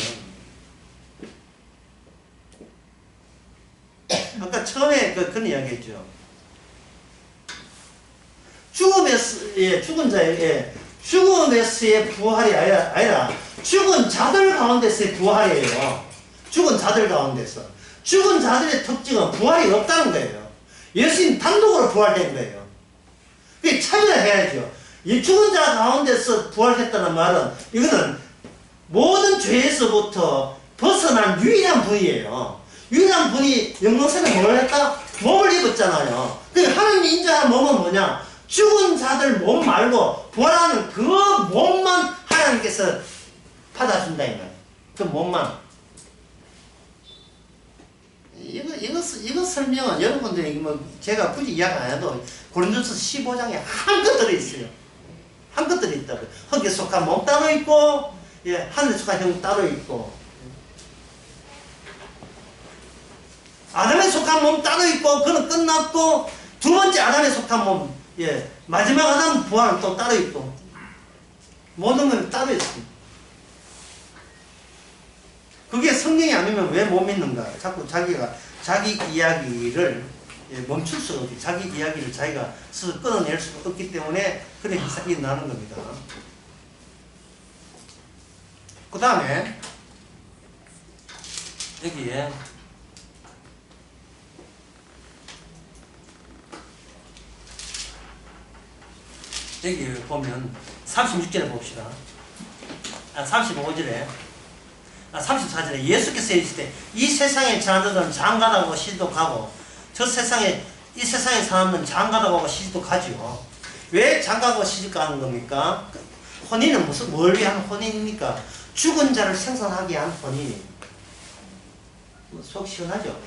아까 처음에 그런 이야기 했죠. 죽음에서의 부활이 아니라 죽은 자들 가운데서의 부활이에요. 죽은 자들 가운데서. 죽은 자들의 특징은 부활이 없다는 거예요. 예수님 단독으로 부활된 거예요. 그게 차별을 해야죠. 이 죽은 자 가운데서 부활했다는 말은 이거는 모든 죄에서부터 벗어난 유일한 분이에요. 유일한 분이 영광스럽게 뭘 했다? 몸을 입었잖아요. 하나님 인자한 몸은 뭐냐? 죽은 자들 몸 말고 부활하는 그 몸만 하나님께서 받아준다 이 말. 그 몸만. 이거 설명은 여러분들이 제가 굳이 이야기 안 해도 고린도서 15장에 한껏 들어있어요. 한껏 들어있다고요. 흙에 속한 몸 따로 있고, 예, 하늘에 속한 형 따로 있고, 아담에 속한 몸 따로 있고, 그는 끝났고, 두 번째 아담에 속한 몸, 예, 마지막 아담 부활은 또 따로 있고, 모든 건 따로 있습니다. 그게 성경이 아니면 왜 못 믿는가? 자꾸 자기 이야기를 멈출 수가 없지. 자기 이야기를 자기가 스스로 끊어낼 수가 없기 때문에 그런 희생이 나는 겁니다. 그 다음에 여기에 여기 보면 36절에 봅시다. 35절에 34절에 예수께서 이르시되 때 이 세상의 자들은 장가다고 시도가고 이 세상의 사람은 장가다고 시집가지요. 왜 장가고 시집가는 겁니까? 혼인은 뭘 위한 혼인입니까? 죽은 자를 생산하기 위한 혼인이에요. 속 시원하죠?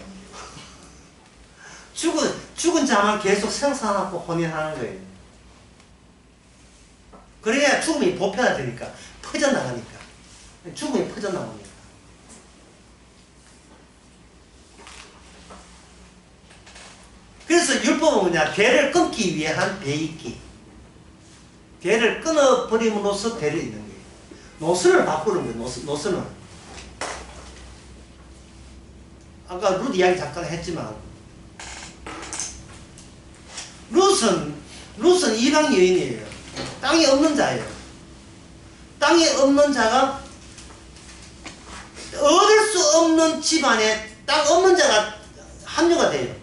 죽은 자만 계속 생산하고 혼인하는 거예요. 그래야 죽음이 보편화되니까 퍼져나가니까 죽음이 퍼져나오니까. 그래서 율법은 뭐냐? 죄를 끊기 위한 배이기. 죄를 끊어버림으로써 죄를 잇는 거예요. 노선을 바꾸는 거예요. 노선을. 아까 룻 이야기 잠깐 했지만 룻은 이방 여인이에요. 땅이 없는 자예요. 땅이 없는 자가 얻을 수 없는 집안에 땅 없는 자가 합류가 돼요.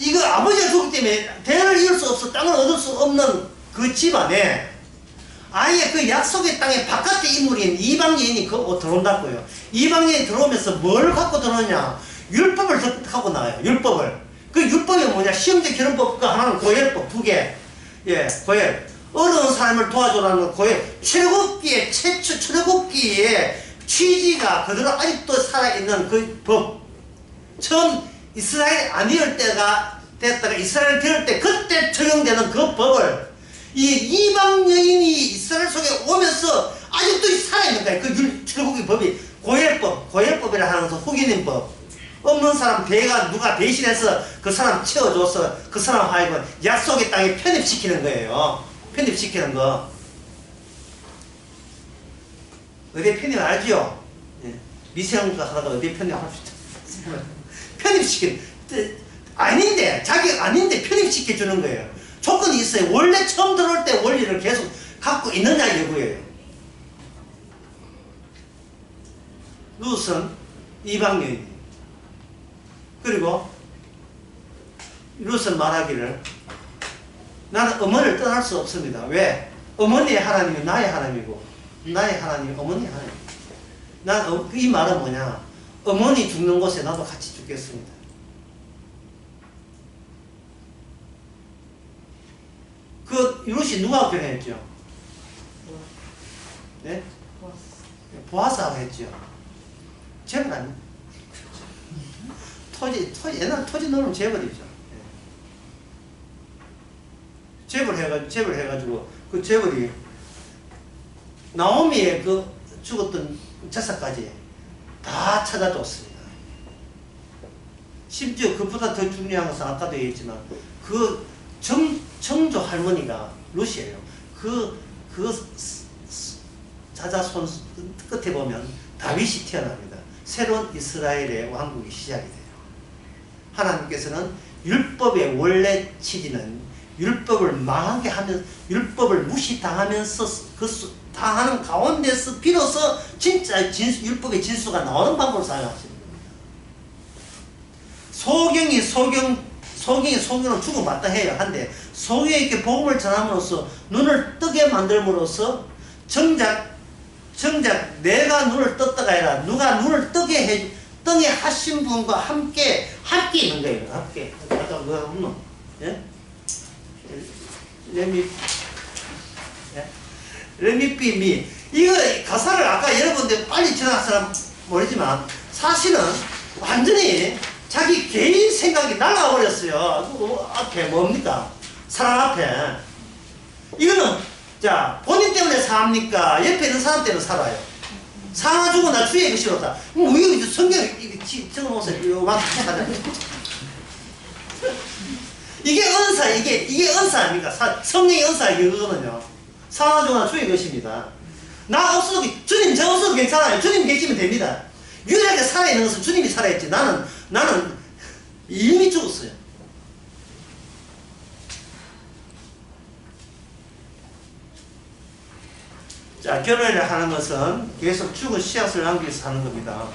이거 아버지가 죽기 때문에 대를 이을 수 없어 땅을 얻을 수 없는 그 집안에 아예 그 약속의 땅의 바깥의 인물인 이방 여인이 들어온다고요. 이방 여인이 들어오면서 뭘 갖고 들어오냐? 율법을 갖고 나와요. 율법을. 그 율법이 뭐냐? 시험제 결혼법 그 하나는 고혈법 2개. 예, 고혈. 어려운 사람을 도와주라는 고혈. 출애굽기의 최초 출애굽기의 취지가 그대로 아직도 살아있는 그 법. 처음 이스라엘이 아니을 때가 됐다가 이스라엘 되을 때 그때 적용되는 그 법을 이 이방 여인이 이스라엘 속에 오면서 아직도 살아있는 거예요. 그 출애굽기 법이 고혈법이라 하는 것은 후기님법. 없는 사람 누가 대신해서 그 사람 채워줘서 그 사람 하여금 약속의 땅에 편입시키는 거예요. 편입시키는 거. 어디에 편입 알지요? 예. 미세형과 하다가 어디에 편입할 수 있죠? 아닌데 자기가 아닌데 편입시켜주는 거예요. 조건이 있어요. 원래 처음 들어올 때 원리를 계속 갖고 있느냐 여부예요. 룻은 이방 여인. 그리고 룻은 말하기를 나는 어머니를 떠날 수 없습니다. 왜? 어머니의 하나님이 나의 하나님이고 나의 하나님이 어머니의 하나님. 난 이 말은 뭐냐? 어머니 죽는 곳에 나도 같이 죽겠습니다. 그 이것이 누가 변했죠? 네? 보아스가 했죠. 재벌 아니에요. 토지 옛날 토지 넣으면 재벌이죠. 재벌 해가지고 그 재벌이 나오미의 그 죽었던 제사까지 다 찾아줬습니다. 심지어 그보다 더 중요한 것은 아까도 얘기했지만 그 정조 할머니가 루시예요. 그 자자손 끝에 보면 다윗이 태어납니다. 새로운 이스라엘의 왕국이 시작이 돼요. 하나님께서는 율법의 원래 취지는 율법을 망하게 하면 율법을 무시당하면서 당하는 가운데서 비로소 진짜 율법의 진수가 나오는 방법을 사용하십니다. 소경은 죽음 마땅해야 한데 소경에게 복음을 전함으로써 눈을 뜨게 만들므로써 정작 내가 눈을 떴다가 아니라 누가 눈을 뜨게 하신 분과 함께 있는 거예요. 함께. 아까 그거 없노? 예? 레미삐미. 이거 가사를 아까 여러분들 빨리 지나간 사람 모르지만 사실은 완전히 자기 개인 생각이 날아가 버렸어요. 그 앞에 뭡니까? 사랑 앞에. 이거는 자 본인 때문에 삽니까? 옆에 있는 사람 때문에 살아요. 사가지고 나 주의 것이로다. 이거 성경 이거 적어놓으세요. 이거 이게 은사, 이게 은사 아닙니까? 성령의 은사 이거거든요. 사가지고 나 주의 것입니다. 나 없어도 주님 저 없어도 괜찮아요. 주님 계시면 됩니다. 유일하게 살아있는 것은 주님이 살아있지. 나는 이미 죽었어요. 자, 결혼을 하는 것은 계속 죽은 씨앗을 남기기 위해서 하는 겁니다.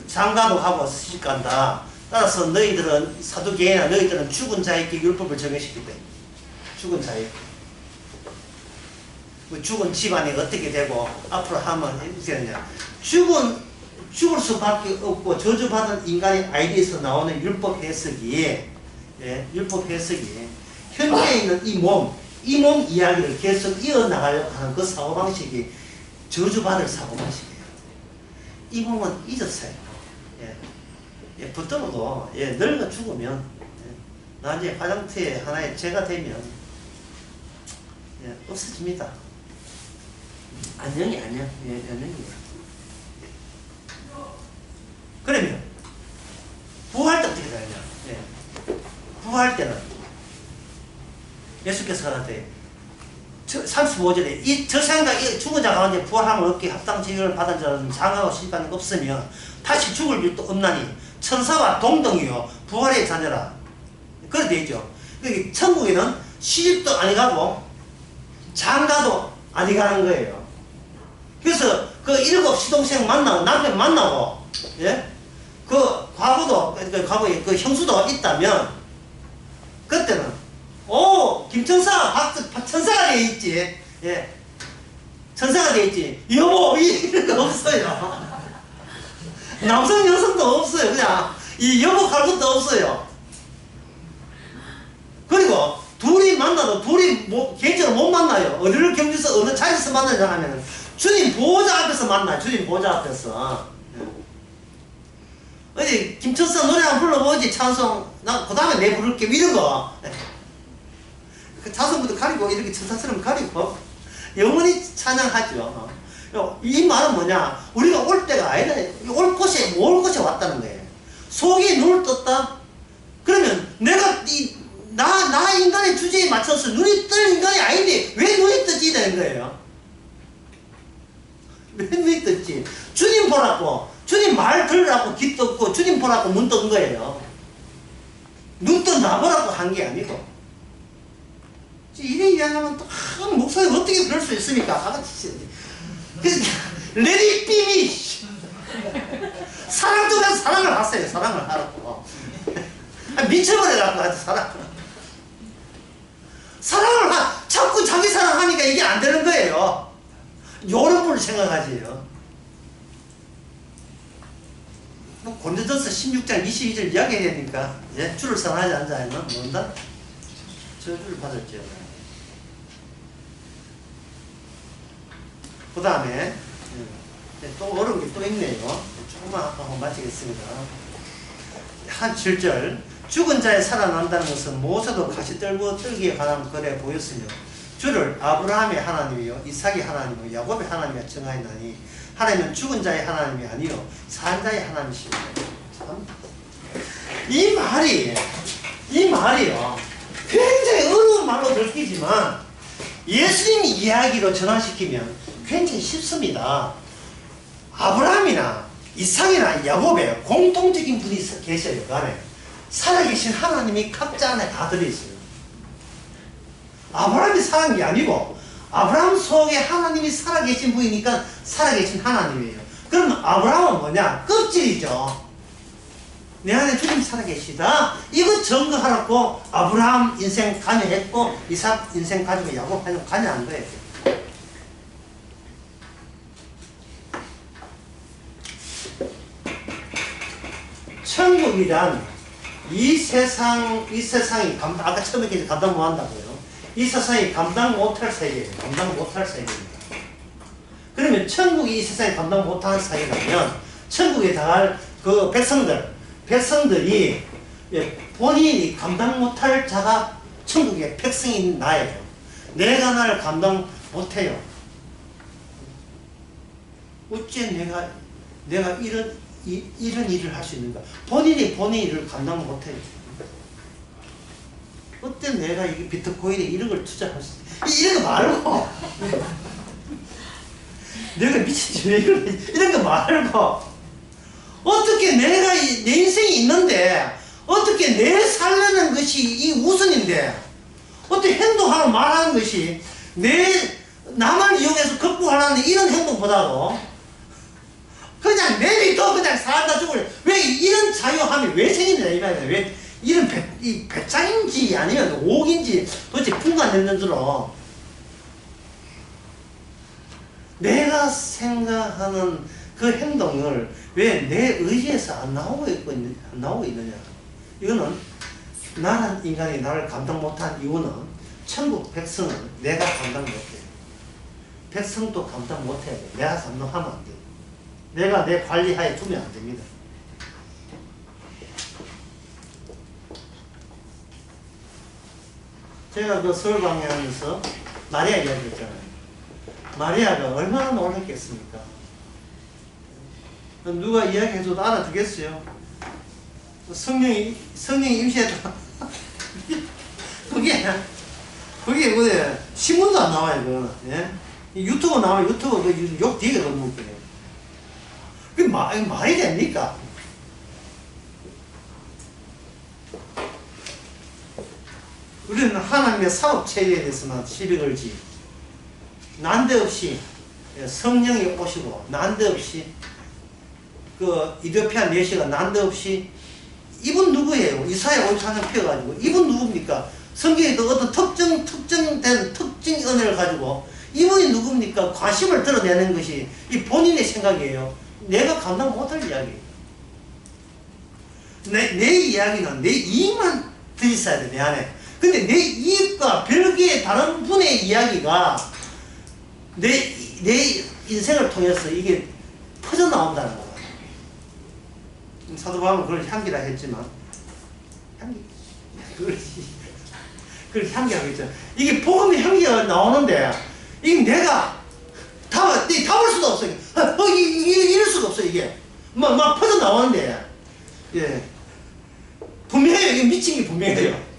장가도 하고 시집간다. 따라서 너희들은 사두개나 너희들은 죽은 자에게 율법을 적용시킬 때 죽은 자에게 죽은 집안이 어떻게 되고 앞으로 하면 어떻게 되냐. 죽을 수밖에 없고 저주받은 인간의 아이디에서 나오는 율법 해석이 율법 해석이 현재 있는 이 몸 이야기를 계속 이어나가려고 하는 그 사고방식이 저주받을 사고방식이에요. 이 몸은 잊었어요. 붙들어도 늙어 죽으면 나중에 화장터에 하나의 죄가 되면 없어집니다. 안녕이에요. 그러면 부활 때 어떻게 되냐? 부활 때는 예수께서 가라되 35절에 저 생각이 죽은 자 가운데 부활함을 얻게 합당 지위를 받은 자는 장하고 시간이 없으며 다시 죽을 일도 없나니 천사와 동등이요 부활의 자녀라. 그렇게 되어 있죠. 천국에는 시집도 아니 가고 장가도 아니 가는 거예요. 그래서 그 7 시동생 만나고 남편 만나고 그 과거에 그 형수도 있다면 그때는 김천사 천사가 되어 있지. 천사가 되어 있지. 여보 이런 거 없어요. 남성 여성도 없어요. 그냥 이 여보 갈 것도 없어요. 그리고 둘이 만나도 둘이 개인적으로 못 만나요. 어디를 경주서 어느 자리에서 만나자 하면 주님 보호자 앞에서 만나요. 주님 보호자 앞에서. 어디 김천사 노래 한번 불러보지. 찬송 나 그 다음에 내 부를게 이런 거. 그 자손부터 가리고 이렇게 천사처럼 가리고 영원히 찬양하죠. 이 말은 뭐냐? 우리가 올 때가 아니라 올 곳에 왔다는 거예요. 속에 눈을 떴다? 그러면 내가 나 인간의 주제에 맞춰서 눈이 뜰 인간이 아닌데 왜 눈이 뜨지? 되는 거예요. 왜 눈이 떴지? 주님 보라고, 주님 말 들으라고 귀 떴고, 주님 보라고 눈 뜬 거예요. 눈 뜬 나 보라고 한 게 아니고. 이래 이야기하면 또, 목사님 어떻게 그럴 수 있습니까? Let it be me. 사랑 쪽에서 사랑을 하세요. 사랑을 하라고. 미쳐버려갖고 하지, 사랑을 자꾸 자기 사랑하니까 하니까 이게 안 되는 거예요. 요런 분을 생각하지요. 뭐 고린도전서 16장 22절 이야기해야 되니까 예? 주를 사랑하지 않는 자는 뭔다? 저주를 받았죠. 그 다음에 또 어려운 게 또 있네요. 조금만 하고 마치겠습니다. 한 7절 죽은 자의 살아난다는 것은 모세도 가시떨고 떨기에 관한 글에 보였으며 주를 아브라함의 하나님이요 이삭의 하나님이요 야곱의 하나님이라 정하였나니 하나님은 죽은 자의 하나님이 아니요 산 자의 하나님이시다. 이 말이요 굉장히 어려운 말로 들리지만 예수님 이야기로 전환시키면 굉장히 쉽습니다. 아브라함이나 이삭이나 야곱에 공통적인 분이 계셔요. 그 안에 살아계신 하나님이 각자 안에 다 들어있어요. 아브라함이 살아난 게 아니고 아브라함 속에 하나님이 살아계신 분이니까 살아계신 하나님이에요. 그럼 아브라함은 뭐냐? 껍질이죠. 내 안에 주님이 살아계시다. 이거 증거하라고 아브라함 인생 관여했고 이삭 인생 가지고 야곱 관여한 거예요. 천국이란 이 세상이 아까 처음에 얘기했죠. 감당 못한다고요. 이 세상이 감당 못할 세계예요. 감당 못할 세계입니다. 그러면 천국이 이 세상에 감당 못하는 세계라면 천국에 당할 그 백성들이 본인이 감당 못할 자가 천국의 백성인 나예요. 내가 날 감당 못해요. 어째 내가 이런 일을 할 수 있는가? 본인이 본인 일을 감당 못해요. 어때 내가 이게 비트코인에 이런 걸 투자할 수 있어? 이런 거 말고 내가 미친지 왜 이런 거 말고 어떻게 내가 내 인생이 있는데 어떻게 내 살려는 것이 이 우선인데 어떻게 행동하고 말하는 것이 나만 이용해서 극복하라는 이런 행동보다도 그냥 내비둬 그냥 살다 죽을래. 왜 이런 자유함이 왜 생기느냐 이 말이야. 왜 이런 배짱인지 아니면 옥인지 도대체 분간됐는 줄로 내가 생각하는 그 행동을 왜 내 의지에서 안 나오고 있느냐. 이거는 나는 인간이 나를 감당 못한 이유는 천국 백성은 내가 감당 못해요. 백성도 감당 못해야 돼. 내가 감당하면 안 돼. 내가 내 관리하에 두면 안 됩니다. 제가 그 서울 강의하면서 마리아 이야기 했잖아요. 마리아가 얼마나 놀랐겠습니까? 누가 이야기해줘도 알아두겠어요. 성령이 임시했다. 그게 뭐예요? 신문도 안 나와요, 그거는. 예? 유튜브 나와요. 유튜브 욕 되게 너무 웃기네요. 그게 말이 됩니까? 우리는 하나님의 사업체계에 대해서는 시비 걸지 난데없이 성령이 오시고 난데없이 그 이디오피아 내시가 난데없이 이분 누구예요? 이사야 54년 피어가지고 이분 누굽니까? 성경에 그 어떤 특정된 특정 은혜를 가지고 이분이 누굽니까? 관심을 드러내는 것이 이 본인의 생각이에요. 내가 감당 못할 이야기예요. 내 이야기는 내 이익만 들있어야 돼, 내 안에. 근데 내 이익과 별개의 다른 분의 이야기가 내 인생을 통해서 이게 퍼져나온다는 거야. 사도 바울은 그걸 향기라 했지만, 그걸 향기라고 했죠. 이게 복음의 향기가 나오는데, 이게 내가 담을 수도 없어. 이럴 수가 없어, 이게. 막 퍼져나오는데, 예. 분명해요. 이게 미친 게 분명해요.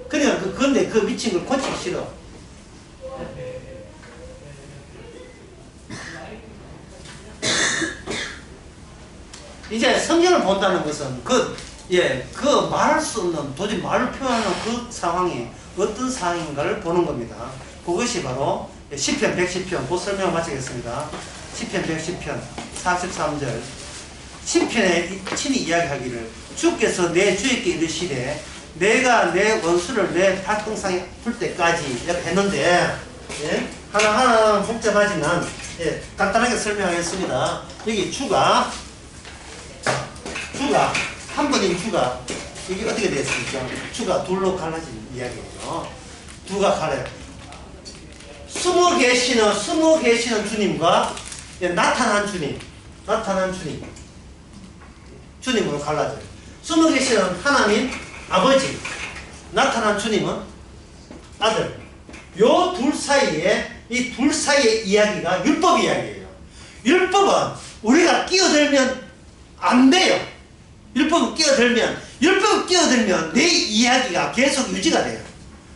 그냥 그런데 그 미친 걸 고치기 싫어. 이제 성경을 본다는 것은 그 말할 수 없는 도저히 말을 표현하는 그 상황이 어떤 상황인가를 보는 겁니다. 그것이 바로 시편 110편 그 설명을 마치겠습니다. 시편 110편 43절 시편에 친히 이야기하기를 주께서 내 주에게 이르시되 내가 내 원수를 내 발등상에 풀 때까지 이렇게 했는데, 예? 하나하나 복잡하지만, 예, 간단하게 설명하겠습니다. 여기 주가, 한 번인 주가, 이게 어떻게 됐습니까? 주가 둘로 갈라진 이야기예요. 두가 갈라요. 20 계시는 주님과 나타난 주님으로 갈라져요. 20 계시는 하나님 아버지, 나타난 주님은 아들. 요 둘 사이에, 이 둘 사이의 이야기가 율법 이야기예요. 율법은 우리가 끼어들면 안 돼요. 율법을 끼어들면 내 이야기가 계속 유지가 돼요.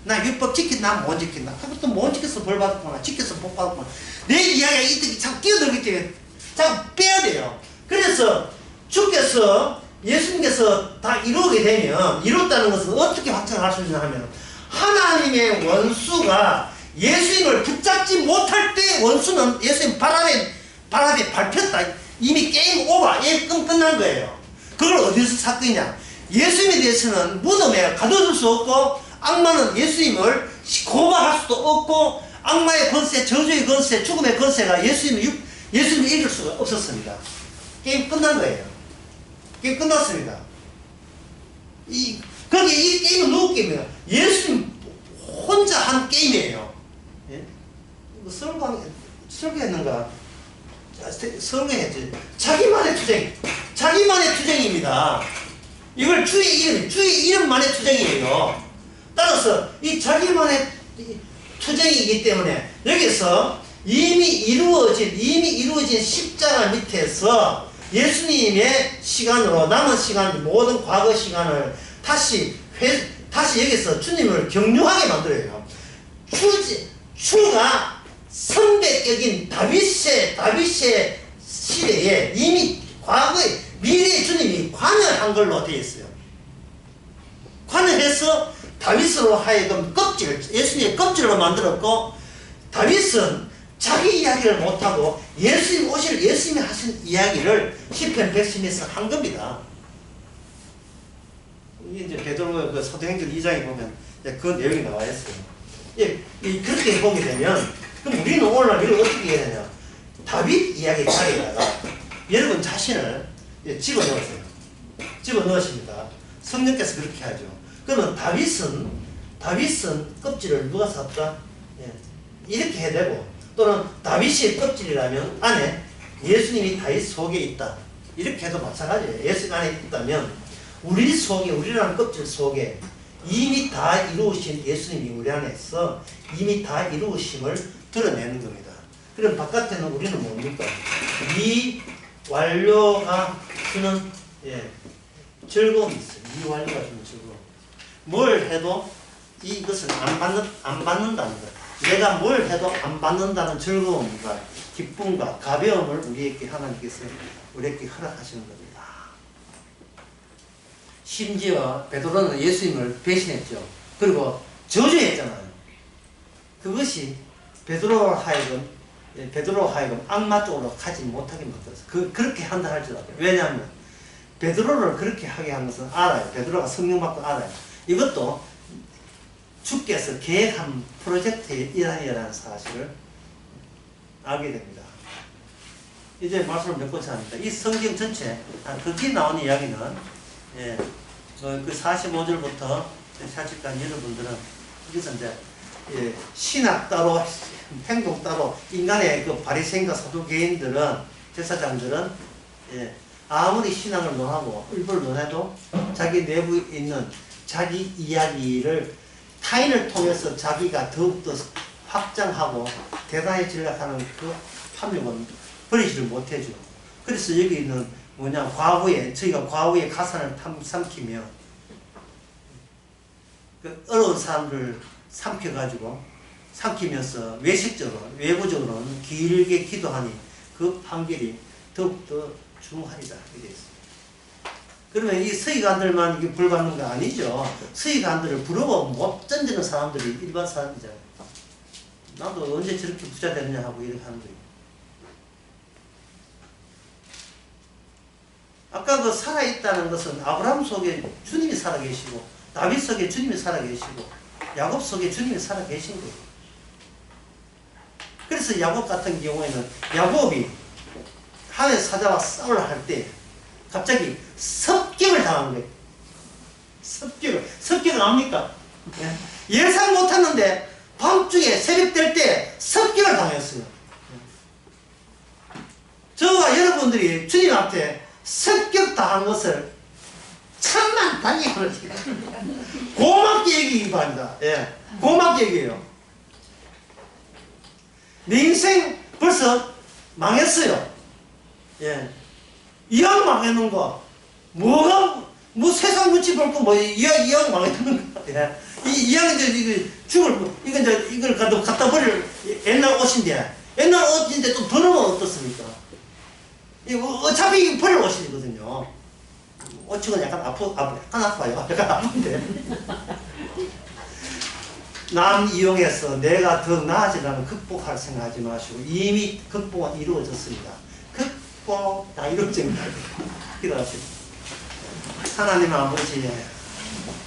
나 율법 지킨다, 못 지킨다. 그것도 못 지켜서 벌 받았구나, 지켜서 복 받았구나. 내 이야기가 이때 자꾸 끼어들기 때문에 자꾸 빼야 돼요. 그래서 주께서, 예수님께서 다 이루게 되면, 이뤘다는 것은 어떻게 확정할 수 있냐 하면, 하나님의 원수가 예수님을 붙잡지 못할 때 원수는 예수님 발 앞에 밟혔다. 이미 게임 오버, 끝난 거예요. 그걸 어디서 사건이냐? 예수님에 대해서는 무덤에 가둬둘 수 없고, 악마는 예수님을 고발할 수도 없고, 악마의 권세, 저주의 권세, 죽음의 권세가 예수님을 이길 수가 없었습니다. 게임 끝난 거예요. 게임 끝났습니다. 그게 이 게임은 누구 게임이에요? 예수님 혼자 한 게임이에요. 예? 이거 설교했는가? 설교했지. 자기만의 투쟁입니다. 이걸 주의 이름만의 투쟁이에요. 따라서 이 자기만의 투쟁이기 때문에 여기서 이미 이루어진 십자가 밑에서 예수님의 시간으로 남은 시간, 모든 과거 시간을 다시 여기서 주님을 경륜하게 만들어요. 주가 선배격인 다윗의 시대에 이미 과거에 미래의 주님이 관여한 걸로 되어 있어요. 관여해서 다윗으로 하여금 예수님의 껍질로 만들었고, 다윗은 자기 이야기를 못하고 예수님이 하신 이야기를 시편 110에서 한 겁니다. 이제 베드로 그 사도행전 2장에 보면 그 내용이 나와 있어요. 예, 그렇게 보게 되면, 그럼 우리는 오늘날 이걸 어떻게 해야 되냐? 다윗 이야기 자리에다가 여러분 자신을 집어넣으십니다. 성령께서 그렇게 하죠. 그러면 다윗은 껍질을 누가 샀다? 예, 이렇게 해야 되고, 또는 다윗의 껍질이라면 안에 예수님이 다윗 속에 있다. 이렇게 해도 마찬가지예요. 예수님 안에 있다면 우리라는 껍질 속에 이미 다 이루으신 예수님이 우리 안에서 이미 다 이루으심을 드러내는 겁니다. 그럼 바깥에는 우리는 뭡니까? 이 완료가 주는 즐거움이 있어요. 이 완료가 주는 즐거움. 뭘 해도 이것을 안 받는다는 것. 내가 뭘 해도 안 받는다는 즐거움과 기쁨과 가벼움을 하나님께서 우리에게 허락하시는 겁니다. 심지어 베드로는 예수님을 배신했죠. 그리고 저주했잖아요. 그것이 베드로로 하여금 악마 쪽으로 가지 못하게 만들었어요. 그렇게 한다 할지라도. 왜냐하면 베드로를 그렇게 하게 한 것은 알아요. 베드로가 성령 받고 알아요. 이것도 주께서 계획한 프로젝트의 일환이라는 사실을 알게 됩니다. 이제 말씀을 몇 번째 합니다. 이 성경 전체, 거기 나오는 이야기는, 그 45절부터 40까지 여러분들은, 여기서 이제, 신학 따로, 행동 따로, 인간의 그 바리새인과 사두개인들은, 제사장들은, 아무리 신앙을 논하고, 일부를 논해도, 자기 내부에 있는 자기 이야기를 타인을 통해서 자기가 더욱더 확장하고 대단해지려고 하는 그 탐욕은 버리지를 못해줘. 그래서 여기는 저희가 과거의 가산을 삼키며 그 어려운 사람들 삼키면서 외부적으로는 길게 기도하니 그 판결이 더욱더 중하리다. 이게 있습니다. 그러면 이 서기관들만 이게 벌 받는 거 아니죠. 서기관들을 부러워 못 던지는 사람들이 일반 사람이잖아요. 나도 언제 저렇게 부자 되느냐 하고 이렇게 하는 거예요. 아까 그 살아있다는 것은 아브라함 속에 주님이 살아계시고 다윗 속에 주님이 살아계시고 야곱 속에 주님이 살아계신 거예요. 그래서 야곱 같은 경우에는 야곱이 하나님의 사자와 싸우려 할 때 갑자기 습격을 당한 거예요. 습격을 압니까? 예상 못했는데 밤중에 새벽 될 때 습격을 당했어요. 저와 여러분들이 주님 앞에 습격 당한 것을 천만 다행으로 고맙게 여기기 바랍니다. 예, 고맙게 여기요. 내 인생 벌써 망했어요. 예, 이왕 망해놓은 거 뭐가 뭐 세상 눈치 볼 거 뭐 이왕 망해놓은 거. 예, 이왕 이제 죽을 이걸 갖다 버릴 옛날 옷인데 옛날 옷인데 좀 더러면 어떻습니까? 어차피 버릴 옷이거든요. 옷은 약간 약간 아파요. 약간 아픈데. 남 이용해서 내가 더 나아지려면 극복할 생각하지 마시고 이미 극복은 이루어졌습니다. 극복 다 이루어집니다. 기도하시고. 하나님 아버지,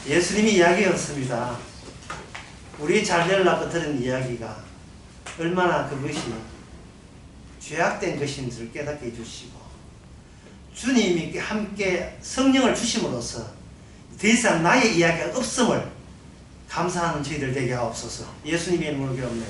예수님이 이야기였습니다. 우리 잘 되려고 들은 이야기가 얼마나 그것이 죄악된 것인지를 깨닫게 해주시고 주님이 함께 성령을 주심으로써 더 이상 나의 이야기가 없음을 감사하는 저희들 되게 하옵소서. 예수님의 이름으로 기도합니다.